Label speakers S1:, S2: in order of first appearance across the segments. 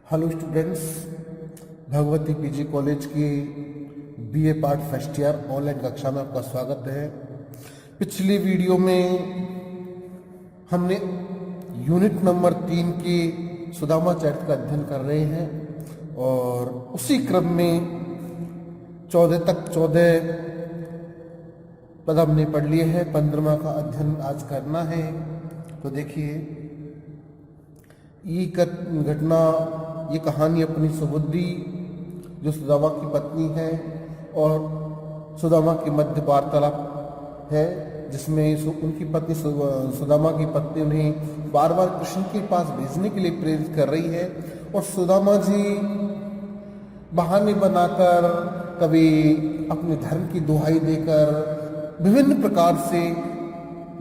S1: Hello students, Bhagwati PG college की BA part first year online कक्षा में आपका स्वागत है। पिछली वीडियो में हमने यूनिट नंबर 3 की सुदामा चरित्र का अध्ययन कर रहे हैं और उसी क्रम में 14 पद हमने पढ़ लिए हैं। 15वां का अध्ययन आज करना है। तो देखिए, ये घटना, ये कहानी अपनी सुबुद्धि जो सुदामा की पत्नी है और सुदामा की मध्य वार्तालाप है, जिसमें उनकी पत्नी सुदामा की पत्नी उन्हें बार बार कृष्ण के पास भेजने के लिए प्रेरित कर रही है और सुदामा जी बहाने बनाकर, कभी अपने धर्म की दुहाई देकर, विभिन्न प्रकार से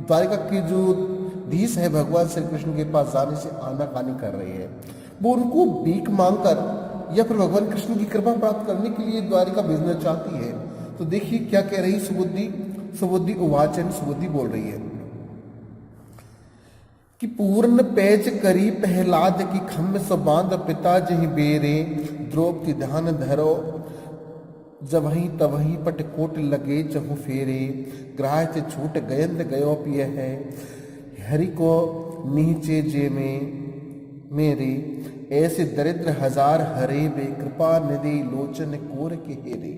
S1: द्वारिका के जो धीश है भगवान श्री कृष्ण के पास जाने से आनाकानी कर रही है। वो उनको भीख मांगकर या फिर भगवान कृष्ण की कृपा प्राप्त करने के लिए द्वारिका भेजना चाहती है। तो देखिए क्या कह रही सुबुद्धि उवाचन, सुबुद्धि बोल रही है कि पूर्ण पैज करी प्रहलाद की खम्म सबांध पिता जहि बेरे, द्रौपदी ध्यान धरो जबहि तबहि पटकोट लगे चहु फेरे, ग्राह से छूट गयंत गयो पिय है, हरि को नीचे जे में मेरे, ऐसे दरिद्र हजार हरे बे, कृपा निधि लोचन कोर के हेरे।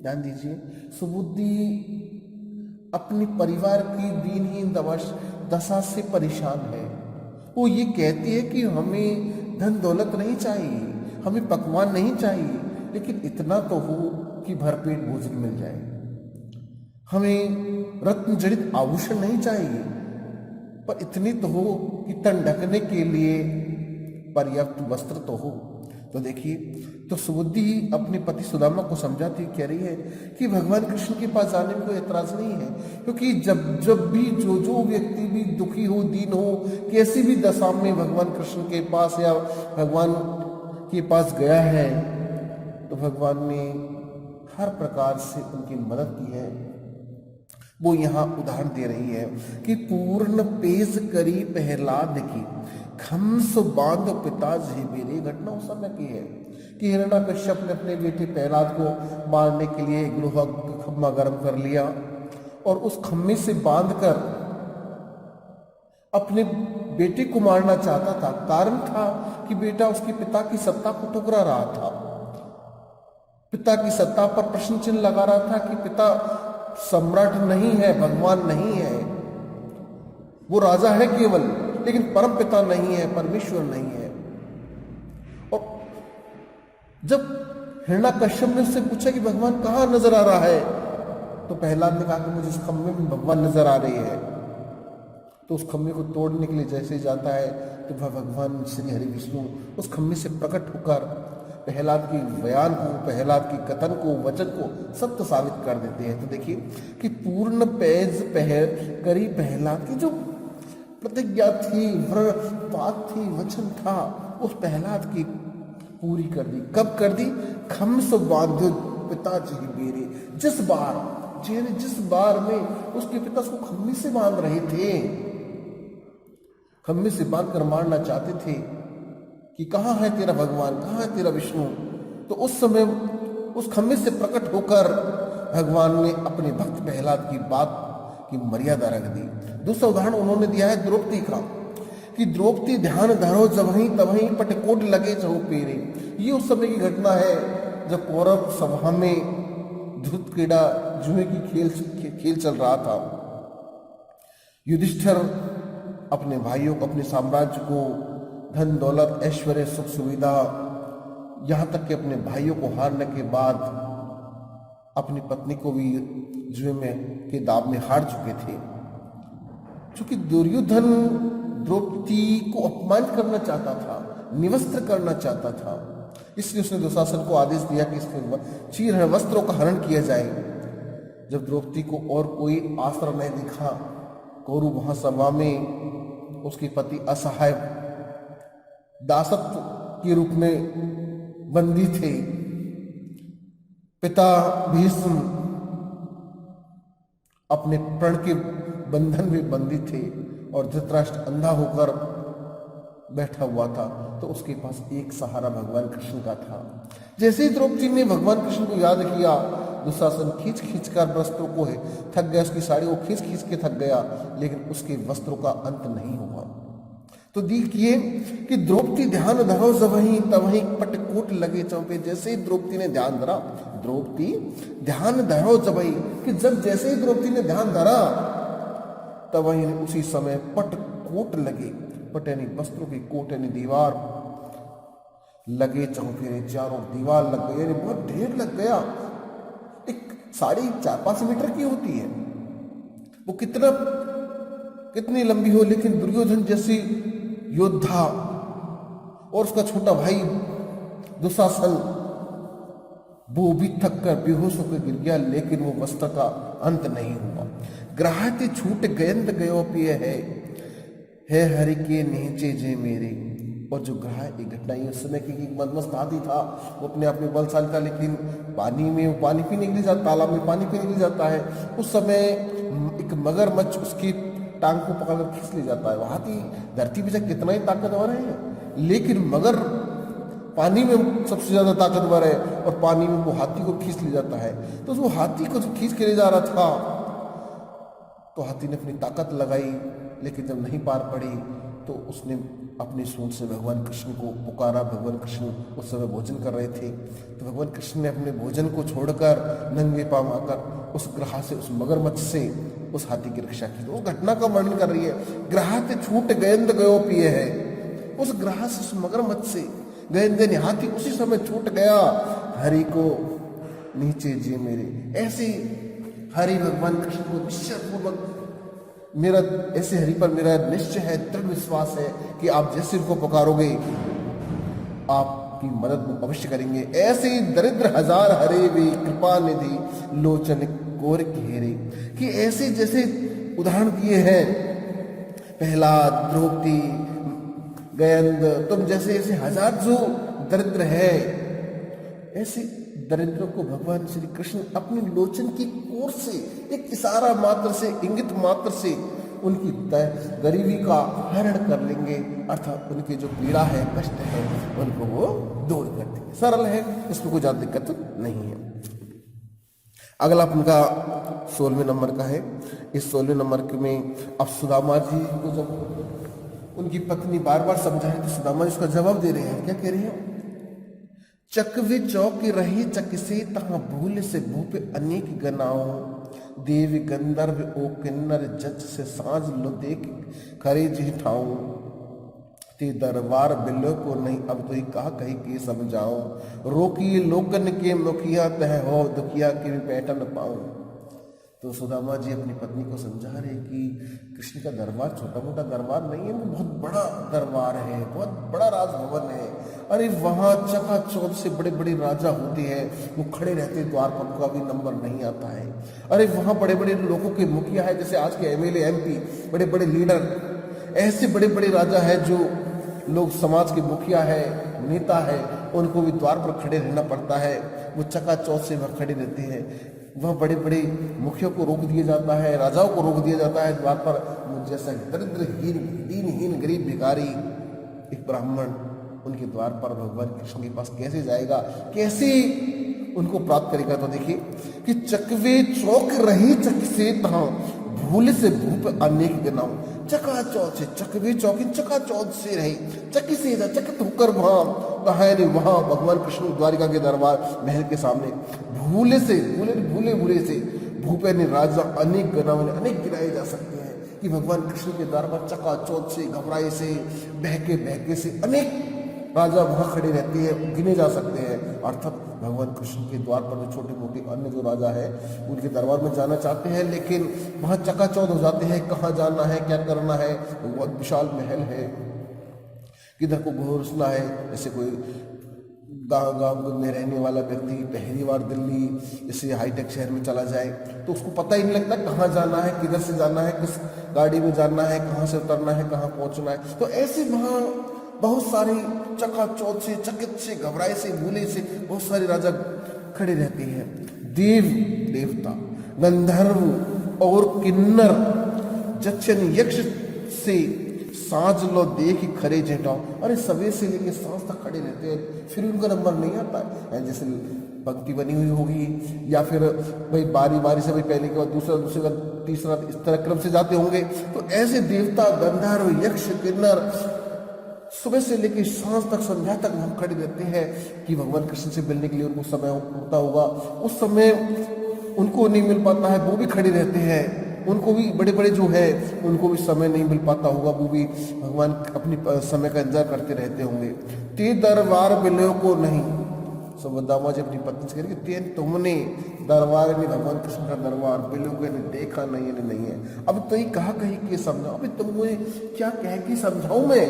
S1: ध्यान दीजिए, सुबुद्धि अपने परिवार की दीनहीन दशा से परेशान है। वो ये कहती है कि हमें धन दौलत नहीं चाहिए, हमें पकवान नहीं चाहिए, लेकिन इतना तो हो कि भरपेट भोजन मिल जाए। हमें रत्न जड़ित आभूषण नहीं चाहिए, पर इतनी तो हो कि तन ढकने के लिए पर्याप्त वस्त्र तो हो। तो देखिए, तो सुबुद्धि अपने पति सुदामा को समझाती कह रही है कि भगवान कृष्ण के पास जाने में कोई एतराज नहीं है, क्योंकि जब भी जो व्यक्ति भी दुखी हो, दीन हो, कैसी भी दशा में भगवान कृष्ण के पास या भगवान के पास गया है, तो भगवान ने हर प्रकार से उनकी मदद की है। वो यहाँ उदाहरण दे रही है कि पूर्ण पेश करी प्रहलाद की खम्स बांध पिता जी मेरे। घटना उस समय की है कि हिरण्यकश्यप ने अपने बेटे प्रहलाद को मारने के लिए एक लोहा खम्मा गर्म कर लिया और उस खम्मे से बांधकर अपने बेटे को मारना चाहता था। कारण था कि बेटा उसके पिता की सत्ता को ठुकरा रहा था, पिता की सत्ता पर प्रश्न चिन्ह लगा रहा था कि पिता सम्राट नहीं है, भगवान नहीं है, वो राजा है केवल, लेकिन परम पिता नहीं है, परमेश्वर नहीं है। और जब हिरण्यकश्यप ने उससे पूछा कि भगवान कहाँ नजर आ रहा है, तो प्रहलाद ने कहा कि मुझे इस खम्भे में भगवान नजर आ रही है। तो उस खम्भे को तोड़ने के लिए जैसे जाता है तो भगवान श्री हरि विष्णु उस खम्भे से प्रकट होकर प्रहलाद की बयान को, प्रहलाद की कथन को, वचन को सत्य साबित कर देते हैं। तो देखिए कि पूर्ण पैज करी प्रहलाद की जो प्रतिज्ञा थी, बात थी, वचन था, उस प्रहलाद की पूरी कर दी। कब कर दी? खम्स बांधो पिताजी मेरे। जिस बार में उसके पिता उसको खम्भे से बांध रहे थे, खम्भे से बांधकर मारना चाहते थे कि कहाँ है तेरा भगवान, कहाँ है तेरा विष्णु, तो उस समय उस खम्भे से प्रकट होकर भगवान ने अपने भक्त प्रहलाद की बात की मर्यादा रख दी। दूसरा उदाहरण उन्होंने दिया है द्रौपदी का कि द्रौपदी ध्यान धरो जबहि तबहि पटकोट लगे चहु पेरे। ये उस समय की घटना है जब कौरव सभा में धृत क्रीड़ा जुए की खेल चल रहा था। युधिष्ठिर अपने भाइयों को, अपने साम्राज्य को धन दौलत, ऐश्वर्य, सुख सुविधा, यहां तक कि अपने भाइयों को हारने के बाद अपनी पत्नी को भी जुए में के दाव में हार चुके थे। चूंकि दुर्योधन द्रौपदी को अपमानित करना चाहता था, निवस्त्र करना चाहता था, इसलिए उसने दुशासन को आदेश दिया कि इसके चीर वस्त्रों का हरण किया जाए। जब द्रौपदी को और कोई आश्रय नहीं दिखा, कौरव महासभा में उसके पति असहाय दासत्व के रूप में बंदी थे, पिता भीष्म अपने प्रण के बंधन में बंदी थे और धृतराष्ट्र अंधा होकर बैठा हुआ था, तो उसके पास एक सहारा भगवान कृष्ण का था। जैसे ही द्रौपदी ने भगवान कृष्ण को याद किया, दुशासन खींच खींच कर वस्त्रों को थक गया, उसकी साड़ी को खींच खींच के थक गया, लेकिन उसके वस्त्रों का अंत नहीं हुआ। तो देखिए कि द्रौपदी ध्यान धरो जबहि तबहि पटकोट लगे चौपे। जैसे ही द्रौपदी ने ध्यान धरा, द्रौपदी ध्यान धरो जबहि, कि जब जैसे ही द्रौपदी ने ध्यान धरा तब वही उसी समय पटकोट लगे, पट यानी वस्त्रों की, कोट यानी दीवार, लगे चौफेरे, चारों दीवार लग गई, यानी बहुत ढेर लग गया। एक साड़ी 4-5 मीटर की होती है, वो कितनी लंबी हो, लेकिन दुर्योधन जैसी योद्धा और उसका छोटा भाई दुशासन, वो भी थक कर बेहोश होकर गिर गया, लेकिन वो वस्त्र का अंत नहीं हुआ। ग्राहते छूट गयंत गयो पिय है हरि के नीचे जे मेरे। और जो ग्रह एक घटना ये उस समय की मदमस्त हाथी था, वो अपने आप में बलशाली था, लेकिन पानी में वो पानी पीने के लिए जाता, तालाब में पानी पीने के लिए जाता है। उस समय एक मगरमच्छ उसकी टांग को पकड़कर खींच ले जाता है। वो हाथी धरती पे कितना ही ताकतवर है, लेकिन मगर पानी में सबसे ज्यादा ताकतवर है, और पानी में वो हाथी को खींच ले जाता है। तो वो हाथी को जो खींच के ले जा रहा था, तो हाथी ने अपनी ताकत लगाई, लेकिन जब नहीं पार पड़ी तो उसने अपनी सूंड से भगवान कृष्ण को पुकारा। भगवान कृष्ण उस समय भोजन कर रहे थे, तो भगवान कृष्ण ने अपने भोजन को छोड़कर नंगे पांव आकर उस ग्रह से, उस मगरमच्छ से उस हाथी की रक्षा की। तो वो घटना का वर्णन कर रही है। ग्रह ते छूट गयंद गयो पिए है, उस ग्रह से, उस मगरमच्छ से गयंद यानी हाथी उसी समय छूट गया, हरि को नीचे जी मेरे। ऐसे हरि भगवान कृष्ण को निश्चय पूर्वक, मेरा ऐसे हरि पर मेरा निश्चय है, दृढ़ विश्वास है कि आप जैसे उनको पुकारोगे आपकी मदद अवश्य करेंगे। ऐसे ही दरिद्र हजार हरे वे कृपा निधि लोचन कोर घेरे। कि ऐसे जैसे उदाहरण दिए हैं, पहला द्रौपदी, गयंद, तुम जैसे ऐसे हजार जो दरिद्र है, ऐसे दरिद्रों को भगवान श्री कृष्ण अपनी लोचन की कोर से, एक इशारा मात्र से, इंगित मात्र से उनकी गरीबी का हरण कर लेंगे, अर्थात उनकी जो पीड़ा है, कष्ट है, उनको वो दूर कर देंगे। सरल है, इसमें कोई ज्यादा दिक्कत नहीं है। अगला उनका 16वें नंबर का है। इस 16वें नंबर में अब सुदामा जी को जब उनकी पत्नी बार बार समझाए, तो सुदामा जी उसका जवाब दे रहे हैं। क्या कह रहे हैं? चकवे चौक रही चक से तहाँ भूल से भूप अनेक गनाओ, देव गंधर्व ओ किन्नर जच से साँझ लो देख खरे जी ठाऊं, ते दरबार बिलो को नहीं अब तो ही कहा कही के समझाओ, रोकिए लोकन के मुखिया तह हो दुखिया के भी पैठन पाऊं। तो सुदामा जी अपनी पत्नी को समझा रहे कि कृष्ण का दरबार छोटा मोटा दरबार नहीं है, वो बहुत बड़ा दरबार है, बहुत बड़ा राजभवन है। अरे वहाँ चकाचौंध से बड़े बड़े राजा होते हैं, वो खड़े रहते द्वार पर, उनका भी नंबर नहीं आता है। अरे वहाँ बड़े बड़े लोगों के मुखिया है, जैसे आज के MLA MP, बड़े बड़े लीडर, ऐसे बड़े बड़े राजा है जो लोग समाज के मुखिया है, नेता है, उनको भी द्वार पर खड़े रहना पड़ता है। वो चकाचौंध से वह खड़े रहते हैं। वह बड़े बड़े मुखियों को रोक दिया जाता है, राजाओं को रोक दिया जाता है द्वार पर। मुझ जैसा दरिद्रहीन, दीनहीन, गरीब भिखारी, एक ब्राह्मण उनके द्वार पर भगवान कृष्ण के पास कैसे जाएगा, कैसे उनको प्राप्त करेगा? तो देखिए कि चकवे चौक रही चक से तहाँ भूल से भूप अनेक गनाऊं। चकाचौंध से, चकवे चौकी चकाचौंध से रही, चकी से चकित होकर वहां कहा है, वहां भगवान कृष्ण द्वारिका के दरबार महल के सामने भूले से, भूले से भूपे ने राजा अनेक गनाओं, अनेक गिनाए जा सकते हैं कि भगवान कृष्ण के दरबार चकाचौंध से, घबराए से, बहके से अनेक राजा वहां खड़े रहते हैं, गिने जा सकते हैं। अर्थात भगवान कृष्ण के द्वार पर जो छोटे मोटे अन्य जो राजा है, उनके दरबार में जाना चाहते हैं, लेकिन वहां चकाचौंध हो जाते हैं, कहाँ जाना है, क्या करना है। बहुत विशाल महल है, किधर को घुसना है। जैसे कोई गाँव में रहने वाला व्यक्ति पहली बार दिल्ली जैसे हाईटेक शहर में चला जाए, तो उसको पता ही नहीं लगता कहाँ जाना है, किधर से जाना है, किस गाड़ी में जाना है, कहाँ से उतरना है, कहाँ पहुँचना है। तो ऐसे वहाँ बहुत सारे चकाचौंध से, चकित से, घबराए से, भूले से बहुत सारे राजा खड़े रहते हैं। देव देवता, गंधर्व और किन्नर, जक्षन यक्ष से सांझ लो देख खड़े जेठाओ। अरे सवेरे से लेके सांझ तक खड़े रहते हैं, फिर उनका नंबर नहीं आता है। जैसे पंक्ति बनी हुई होगी या फिर भाई बारी बारी से भाई पहले के बाद दूसरा, दूसरे का तीसरा, इस तरह क्रम से जाते होंगे। तो ऐसे देवता, गंधर्व, यक्ष, किन्नर सुबह से लेकर सांझ तक, संध्या तक हम खड़े रहते हैं कि भगवान कृष्ण से मिलने के लिए उनको समय होता होगा। उस समय उनको नहीं मिल पाता है, वो भी खड़े रहते हैं। उनको भी बड़े बड़े जो है उनको भी समय नहीं मिल पाता होगा, वो भी भगवान अपनी समय का इंतजार करते रहते होंगे। ते दरबार बिलो को नहीं, सुभद्रामा जी अपनी पत्नी से कह रही तुमने दरबार यानी भगवान कृष्ण का दरबार बिलो को देखा नहीं है, नहीं है। अब तो ये कहा कही के समझाओ, अभी तुम मुझे क्या कह के समझाऊं मैं,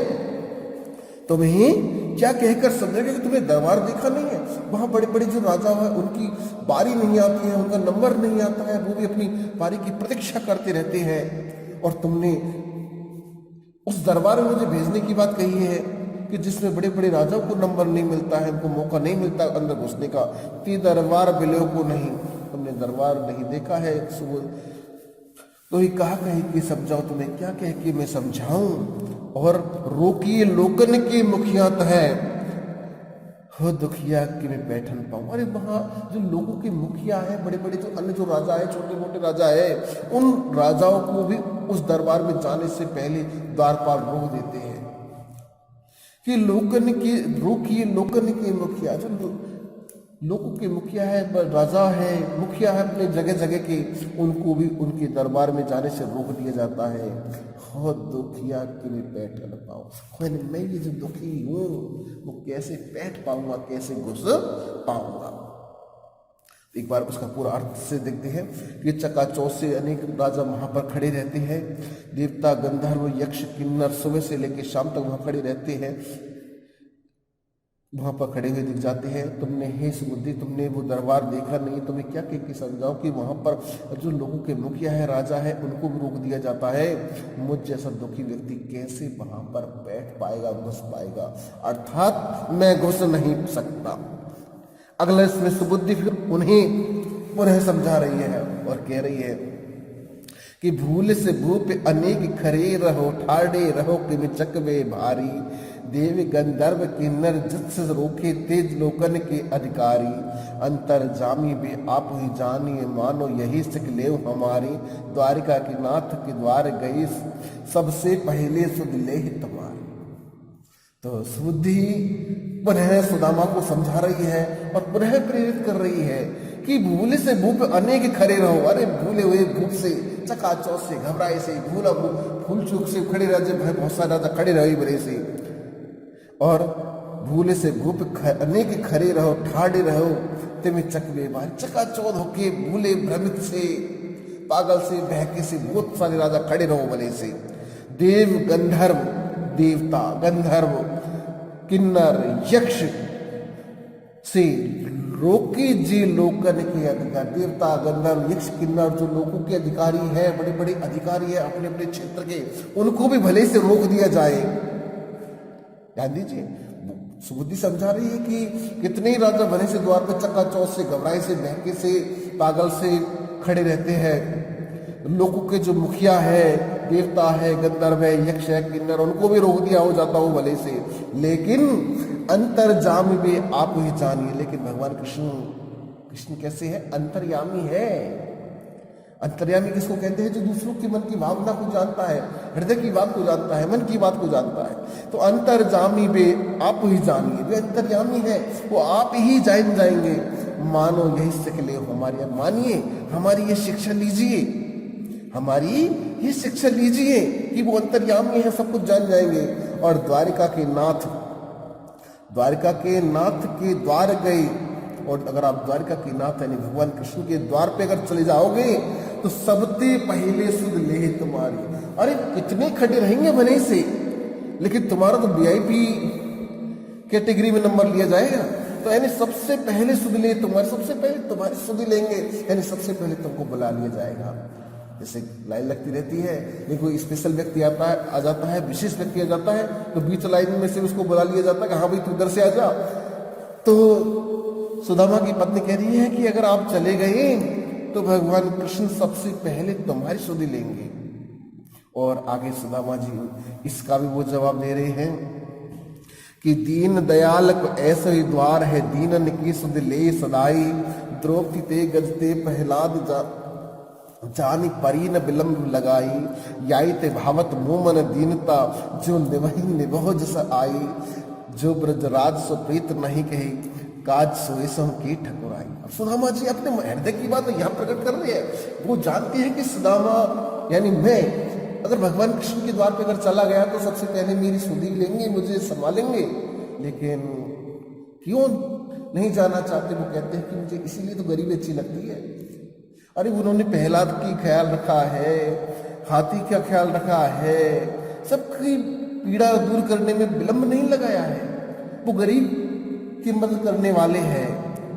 S1: तुम्हें क्या कहकर समझाएगा कि तुमने दरबार देखा नहीं है। वहां बड़े बड़े जो राजा है उनकी बारी नहीं आती है, उनका नंबर नहीं आता है, वो भी अपनी बारी की प्रतीक्षा करते रहते हैं। और तुमने उस दरबार में मुझे भेजने की बात कही है कि जिसमें बड़े बड़े राजाओं को नंबर नहीं मिलता है, उनको मौका नहीं मिलता अंदर घुसने का। ती दरबार बिलो को नहीं, तुमने दरबार नहीं देखा है। तो ही कहा कहे कि समझाओ, तुम्हें क्या कह के मैं समझाऊं। और रोकिए लोकन के मुखियात है, हो दुखिया कि मैं बैठन पाऊं। अरे वहां जो लोगों के मुखिया है, बड़े बड़े जो अन्य जो राजा है, छोटे मोटे राजा है, उन राजाओं को भी उस दरबार में जाने से पहले द्वारपाल रोक देते हैं कि लोकन के, रोकिए लोकन के मुखिया, जो लोगों के मुखिया है, राजा है, मुखिया है अपने जगह जगह के, उनको भी उनके दरबार में जाने से रोक दिया जाता है। हो दुखिया कि मैं बैठ न पाऊं, मैं ये जो दुखी हूं वो कैसे बैठ पाऊंगा, कैसे घुस पाऊंगा। एक बार उसका पूरा अर्थ से देखते हैं कि चकाचौंध से अनेक राजा वहां पर खड़े रहते हैं। देवता, गंधर्व, यक्ष, किन्नर सुबह से लेकर शाम तक वहां खड़े रहते हैं, वहां पर खड़े हुए दिख जाते हैं। तुमने हे सुबुद्धि, तुमने वो दरबार देखा नहीं, तुम्हें क्या कह के समझाओ कि वहां पर जो लोगों के मुखिया है, राजा है, उनको भी रोक दिया जाता है। मुझ जैसा दुखी व्यक्ति कैसे वहां पर बैठ पाएगा, घुस पाएगा, अर्थात मैं घुस नहीं सकता। अगला इसमें सुबुद्धि फिर उन्हें पुनः समझा रही है और कह रही है कि भूल से भूप अनेक खरे रहो, ठाड़े रहो कि में चकवे भारी। देव गंधर्व किन्नर जिस रोके तेज लोकन के अधिकारी। अंतर जामी बे आप ही जानिए, मानो यही सिख ले हमारी। द्वारिका के नाथ के द्वार गई, सबसे पहले सुध ले तुम्हारी। तो सुबुद्धि पुनः सुदामा को समझा रही है और पुनः प्रेरित कर रही है कि भूले से भूप अनेक खड़े रहो। अरे भूले हुए भूप से, चकाचौंध से, घबराए से, भूला भूल चूक से खड़े राजे, बहुत सारे राजा खड़े रहे बड़े से। और भूले से भूप अनेक खड़े रहो, ठाड़े रहो तेमें चकवे बार। चकाचौंध होके भूले, भ्रमित से, पागल से, बहके से बहुत सारे राजा खड़े रहो भले से। देव गंधर्व, देवता, गंधर्व, किन्नर, यक्ष से रोके जी लोकन के अधिकार। देवता, गंधर्व, यक्ष, किन्नर जो लोगों के अधिकारी है, बड़े बड़े अधिकारी है अपने अपने क्षेत्र के, उनको भी भले से रोक दिया जाए। ध्यान दीजिए, सुबुद्धि समझा रही है कि कितने ही राजा भले से द्वार पर चकाचौंध से, घबराए से, बहके से, पागल से खड़े रहते हैं। लोगों के जो मुखिया है, देवता है, गंधर्व है, यक्ष है, किन्नर, उनको भी रोक दिया हो जाता हो भले से। लेकिन अंतर्जामी भी आप ही जानिए। लेकिन भगवान कृष्ण कैसे है? अंतर्यामी है। अंतर्यामी किसको कहते हैं? जो दूसरों के मन की भावना को जानता है, हृदय की बात को जानता है, मन की बात को जानता है। तो अंतर्जामी बे आप ही जानिए, वे अंतर्यामी है, वो आप ही जान जाएंगे। मानो यही सीख ले हमारी, मानिए हमारी ये शिक्षा लीजिए, हमारी ये शिक्षा लीजिए कि वो अंतर्यामी है, सब कुछ जान जाएंगे। और द्वारिका के नाथ के द्वार गए। और अगर आप द्वारिका के नाथ यानी भगवान कृष्ण के द्वार पे अगर चले जाओगे तो सबसे पहले सुध ले तुम्हारी। अरे कितने खड़े रहेंगे भले से, लेकिन तुम्हारा तो वीआईपी कैटेगरी में नंबर लिया जाएगा। तो यानी सबसे पहले सुध ले तुम्हारी, सबसे पहले तुम्हारी सुध लेंगे, यानी सबसे पहले तुमको बुला लिया जाएगा। जैसे लाइन लगती रहती है, ये कोई स्पेशल व्यक्ति आ जाता है, विशेष व्यक्ति आ जाता है, तो बीच लाइन में से उसको बुला लिया जाता है कि हाँ भाई तू उधर से आ जा। तो सुदामा की पत्नी कह रही है कि अगर आप चले गए तो भगवान कृष्ण सबसे पहले तुम्हारी सुधि लेंगे। और आगे सुदामा जी इसका भी वो जवाब दे रहे हैं कि दीन दयाल को ऐसा ही द्वार है, दीनन की सुध ले सदाई, द्रौपदी ते गजते प्रहलाद जानी परी न विलंब लगाई, याई ते भावत मोमन दीनता, जो निवही निभो जस आई, जो ब्रजराज सो प्रीत नहीं कही, काज सोए सम की ठकुराई। अब सुदामा जी अपने हृदय की बात यहाँ प्रकट कर रहे हैं। वो जानते हैं कि सुदामा यानी मैं अगर भगवान कृष्ण के द्वार पे अगर चला गया तो सबसे पहले मेरी सुधि लेंगे, मुझे संभालेंगे, लेकिन क्यों नहीं जाना चाहते? वो कहते हैं कि मुझे इसीलिए तो गरीबी अच्छी लगती है। अरे उन्होंने प्रहलाद की ख्याल रखा है, हाथी का ख्याल रखा है, सबकी पीड़ा दूर करने में विलंब नहीं लगाया है। वो गरीब की मदद करने वाले हैं,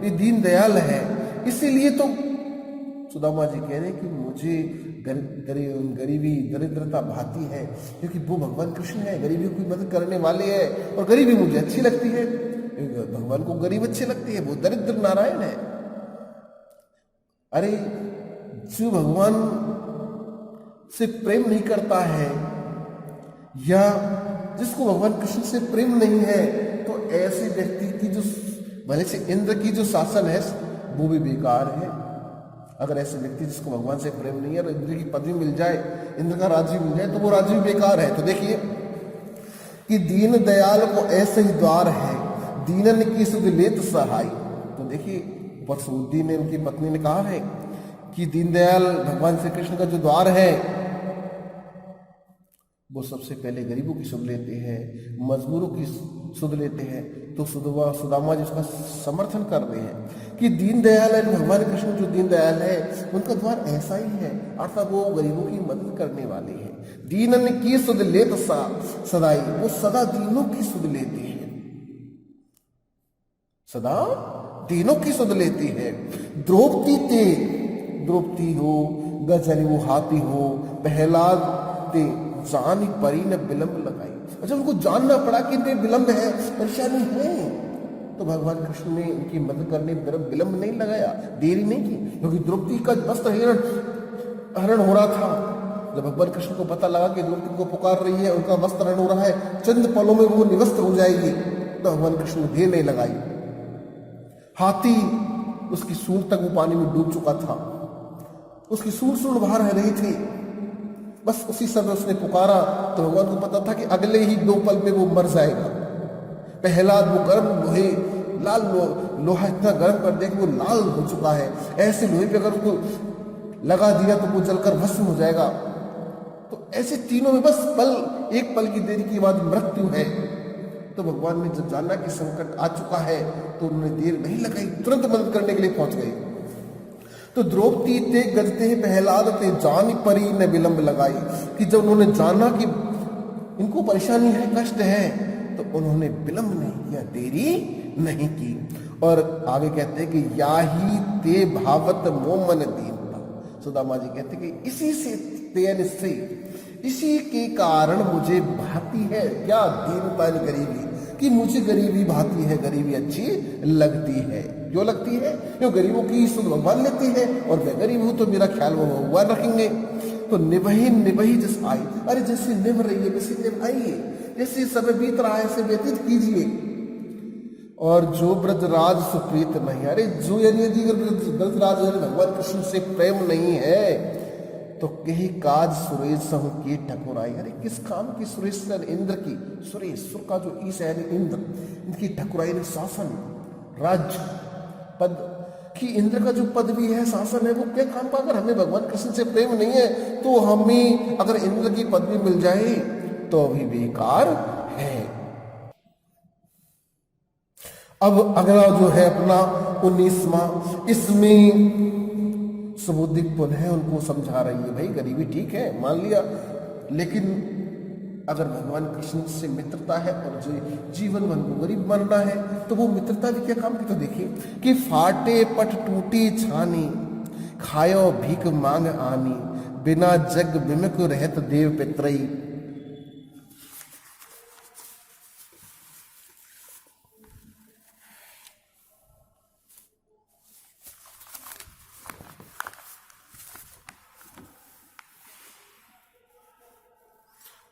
S1: वे दीन दयाल है। इसीलिए तो सुदामा जी कह रहे हैं कि मुझे गरीबी दरिद्रता भाती है, क्योंकि वो भगवान कृष्ण है, गरीबी की मदद करने वाले हैं, और गरीबी मुझे अच्छी लगती है। भगवान को गरीब अच्छी लगती है, वो दरिद्र नारायण है। अरे जो भगवान से प्रेम नहीं करता है या जिसको भगवान कृष्ण से प्रेम नहीं है, तो ऐसे व्यक्ति की जो भले से इंद्र की जो शासन है वो भी बेकार है। अगर ऐसे व्यक्ति जिसको भगवान से प्रेम नहीं है और इंद्र की पदवी मिल जाए, इंद्र का राज्य मिल जाए, तो वो राज्य भी बेकार है। तो देखिए कि दीन दयाल को ऐसे ही द्वार है, दीनन की सुध लेत सहाय। तो देखिए परसुद्दीन ने उनकी पत्नी ने कहा है कि दीनदयाल भगवान श्री कृष्ण का जो द्वार है वो सबसे पहले गरीबों की सुध लेते हैं, मजबूरों की सुध लेते हैं। तो सुदामा जी उसका समर्थन कर रहे हैं कि दीनदयाल है, भगवान कृष्ण जो दीनदयाल है उनका द्वार ऐसा ही है, अर्थात वो गरीबों की मदद करने वाले हैं। दीनन की सुध लेत सदाई, वो सदा दीनों की सुध लेते हैं, सदा दीनों की सुध लेती है। द्रौपदी हो, गजनी वो हाथी हो, प्रहलाद ते जानी परी ने विलंब लगाई। अच्छा उनको जानना पड़ा कि इनमें विलंब है, परेशानी है, तो भगवान कृष्ण ने उनकी मदद करने में विलंब नहीं लगाया, देरी नहीं की, क्योंकि द्रौपदी का वस्त्र हरण हो रहा था। जब भगवान कृष्ण को पता लगा कि द्रौपदी को पुकार रही है, उनका वस्त्र हरण हो रहा है, चंद पलों में वो निवस्त्र हो जाएगी, तो भगवान कृष्ण ने देर नहीं लगाई। हाथी उसकी सूंड तक वो पानी में डूब चुका था, उसकी सूंड बाहर रह रही थी, बस उसी समय उसने पुकारा तो भगवान को पता था कि अगले ही 2 पल में वो मर जाएगा। प्रहलाद वो गर्म लोहे लाल लोहा इतना गर्म कर दिया कि वो लाल हो चुका है, ऐसे लोहे पे अगर उसको लगा दिया तो वो जलकर भस्म हो जाएगा। तो ऐसे तीनों में बस एक पल की देरी के बाद मृत्यु है। तो भगवान ने जब जाना कि संकट आ चुका है तो उन्होंने देर नहीं लगाई, तुरंत मदद करने के लिए पहुंच गए। तो द्रौपदी ते गजते प्रहलाद ते जानी परी ने विलंब लगाई, कि जब उन्होंने जाना कि इनको परेशानी है, कष्ट है, तो उन्होंने विलंब नहीं किया, देरी नहीं की। और आगे कहते हैं कि याही ते भावत मोमन दीनता। सुदामा जी कहते हैं कि इसी से तेन से, इसी के कारण मुझे भाती है क्या दीनता, गरीबी, कि मुझे गरीबी भाती है, गरीबी अच्छी लगती है। क्यों लगती है? क्यों गरीबों की सुध भगवान लेते हैं, और मैं गरीब हूं तो मेरा ख्याल वो भगवान रखेंगे। तो निभही जस आई, अरे जैसे निभ रही है वैसे निभाइए, जैसे समय बीत रहा है ऐसे व्यतीत कीजिए। और जो ब्रजराज सुप्रीत नहीं, अरे जो यदि ब्रजराज भगवान कृष्ण से प्रेम नहीं है तो कही काज सुरेश सहु की ठकुराई। अरे किस काम की सुरेश? इंद्र की, सुरेश सुर का जो ईश है इंद्र, इनकी ठकुराई ने शासन, राज्य, पद कि इंद्र का जो पद भी है, शासन है, वो क्या काम का? अगर हमें भगवान कृष्ण से प्रेम नहीं है तो हमें अगर इंद्र की पदवी मिल जाए तो भी बेकार है। अब अगला जो है अपना 19वां, इसमें सुबुद्धि पुनः उनको समझा रही है, भाई गरीबी ठीक है, मान लिया, लेकिन अगर भगवान कृष्ण से मित्रता है और जो जीवन मन को गरीब बनना है तो वो मित्रता भी क्या काम की? तो देखिए कि फाटे पट टूटी छानी, खायो भीख मांग आनी, बिना जग बिमक रहत देव पितरई।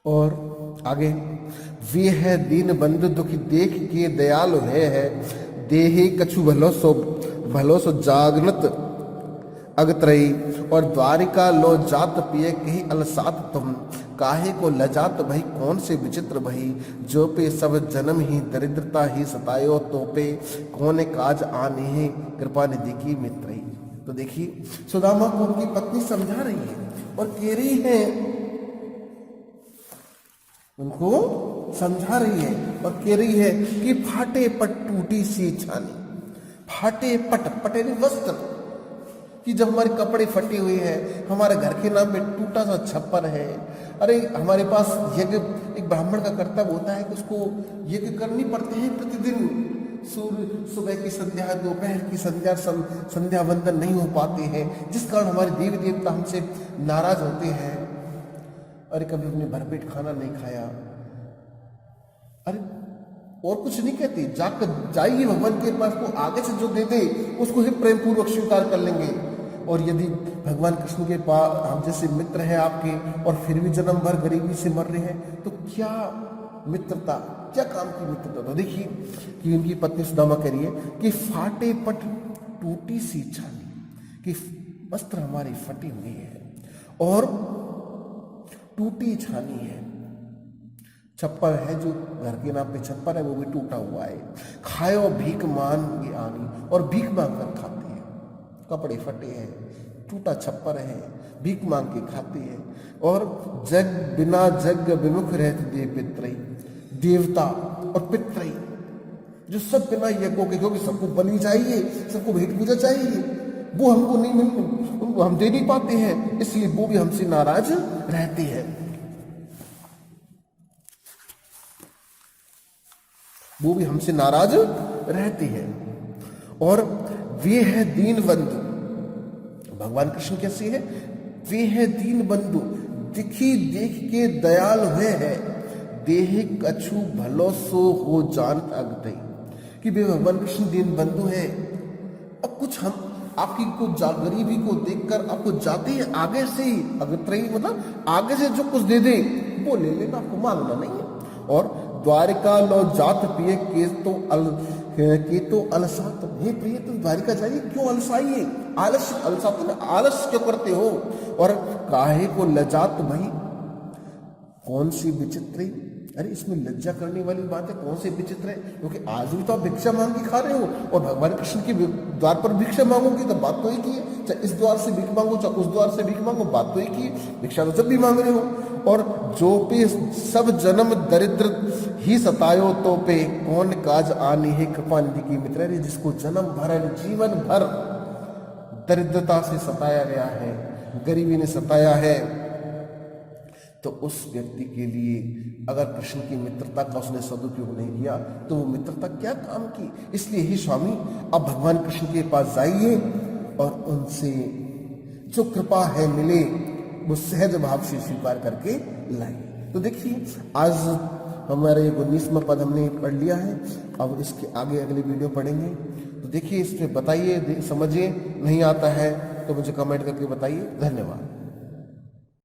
S1: और आगे, वे है दीन बंधु दुखी देख के दयालु है देहे कछु भलो सो जागनत अगत्रई। और द्वारिका लो जात पिए कही अलसात तुम, काहे को लजात भई कौन से विचित्र भई। जो पे सब जन्म ही दरिद्रता ही सतायो, तो पे कौन काज आनी है कृपा निधि की मित्रई। तो देखिए सुदामा को उनकी पत्नी समझा रही है और कह रही है, उनको समझा रही है और कह रही है कि फाटे पट टूटी सी छानी। फाटे पट, पटे नहीं वस्त्र, कि जब हमारे कपड़े फटे हुए हैं, हमारे घर के नाम पे टूटा सा छप्पर है। अरे हमारे पास यज्ञ, एक ब्राह्मण का कर्तव्य होता है कि उसको यज्ञ करनी पड़ते हैं प्रतिदिन। सूर्य सुबह की संध्या, दोपहर की संध्या, संध्या वंदन नहीं हो पाते हैं, जिस कारण हमारे देवी देवता हमसे नाराज होते हैं। अरे कभी हमने भरपेट खाना नहीं खाया, अरे और कुछ नहीं कहते, जाकर जाइए भगवान के पास, को आगे से जो दे दे उसको ही प्रेम पूर्वक स्वीकार कर लेंगे। और यदि भगवान कृष्ण के पास हम जैसे मित्र हैं आपके और फिर भी जन्म भर गरीबी से मर रहे हैं, तो क्या मित्रता, क्या काम की मित्रता। तो देखिए कि उनकी पत्नी सुदामा कह रही है कि फाटे पट टूटी सी छानी, कि वस्त्र हमारी फटी हुई है और टूटी छानी है। छप्पर है, जो घर के नाम पे छप्पर है, वो भी टूटा हुआ है। खायो भीख मांगे आनी, और भीख मांग कर खाते हैं। कपड़े फटे हैं, टूटा छप्पर है, भीख मांग के खाते हैं। और जग बिना जग विमुख रहते देव पितरई, देवता और पितरई जो सब बिना यज्ञों के, क्योंकि सबको बलि चाहिए, सबको भेंट पूजा चाहिए, वो हमको नहीं उनको हम दे नहीं पाते हैं, इसलिए वो भी हमसे नाराज रहते हैं। वो भी हमसे नाराज रहते हैं। और वे है दीन बंधु, भगवान कृष्ण कैसे है, वे है दीन बंधु दिखी देख के दयाल हुए है, देह कछु भलो सो हो जान अगतई। कि वे भगवान कृष्ण दीन बंधु है। अब कुछ हम आपकी को गरीबी को देखकर आपको जाते ही आगे से ही अगतई, मतलब आगे से जो कुछ दे दे वो ले लेना, आपको मांगना नहीं है। और द्वारिका लो जात पिए के तो अलसात, हे प्रिय तुम द्वारिका जाइए, क्यों अलसाइए, आलस अलसाते ना, आलस क्यों करते हो। और काहे को लजात भई कौन सी विचित्र, अरे इसमें लज्जा करने वाली बात है, कौन से विचित्र है, क्योंकि आज भी तो आप भिक्षा मांग के खा रहे हो और भगवान कृष्ण के द्वार पर भिक्षा मांगोगी तो बात तो एक ही है। चाहे इस द्वार से भीख मांगो, चाहे उस द्वार से भीख मांगो, बात तो एक ही है, भिक्षा तो जब भी मांग रहे हो। और जो पे सब जन्म दरिद्र ही सतायो, तो पे कौन काज आनी है कृपा निधि की मित्र। जिसको जन्म भर जीवन भर दरिद्रता से सताया गया है, गरीबी ने सताया है, तो उस व्यक्ति के लिए अगर कृष्ण की मित्रता का उसने सदुपयोग नहीं किया तो वो मित्रता क्या काम की। इसलिए ही स्वामी अब भगवान कृष्ण के पास जाइए और उनसे जो कृपा है मिले वो सहज भाव से स्वीकार करके लाइए। तो देखिए आज हमारे 19वां पद हमने पढ़ लिया है, अब इसके आगे अगले वीडियो पढ़ेंगे। तो देखिए इसमें बताइए, समझिए, नहीं आता है तो मुझे कमेंट करके बताइए। धन्यवाद।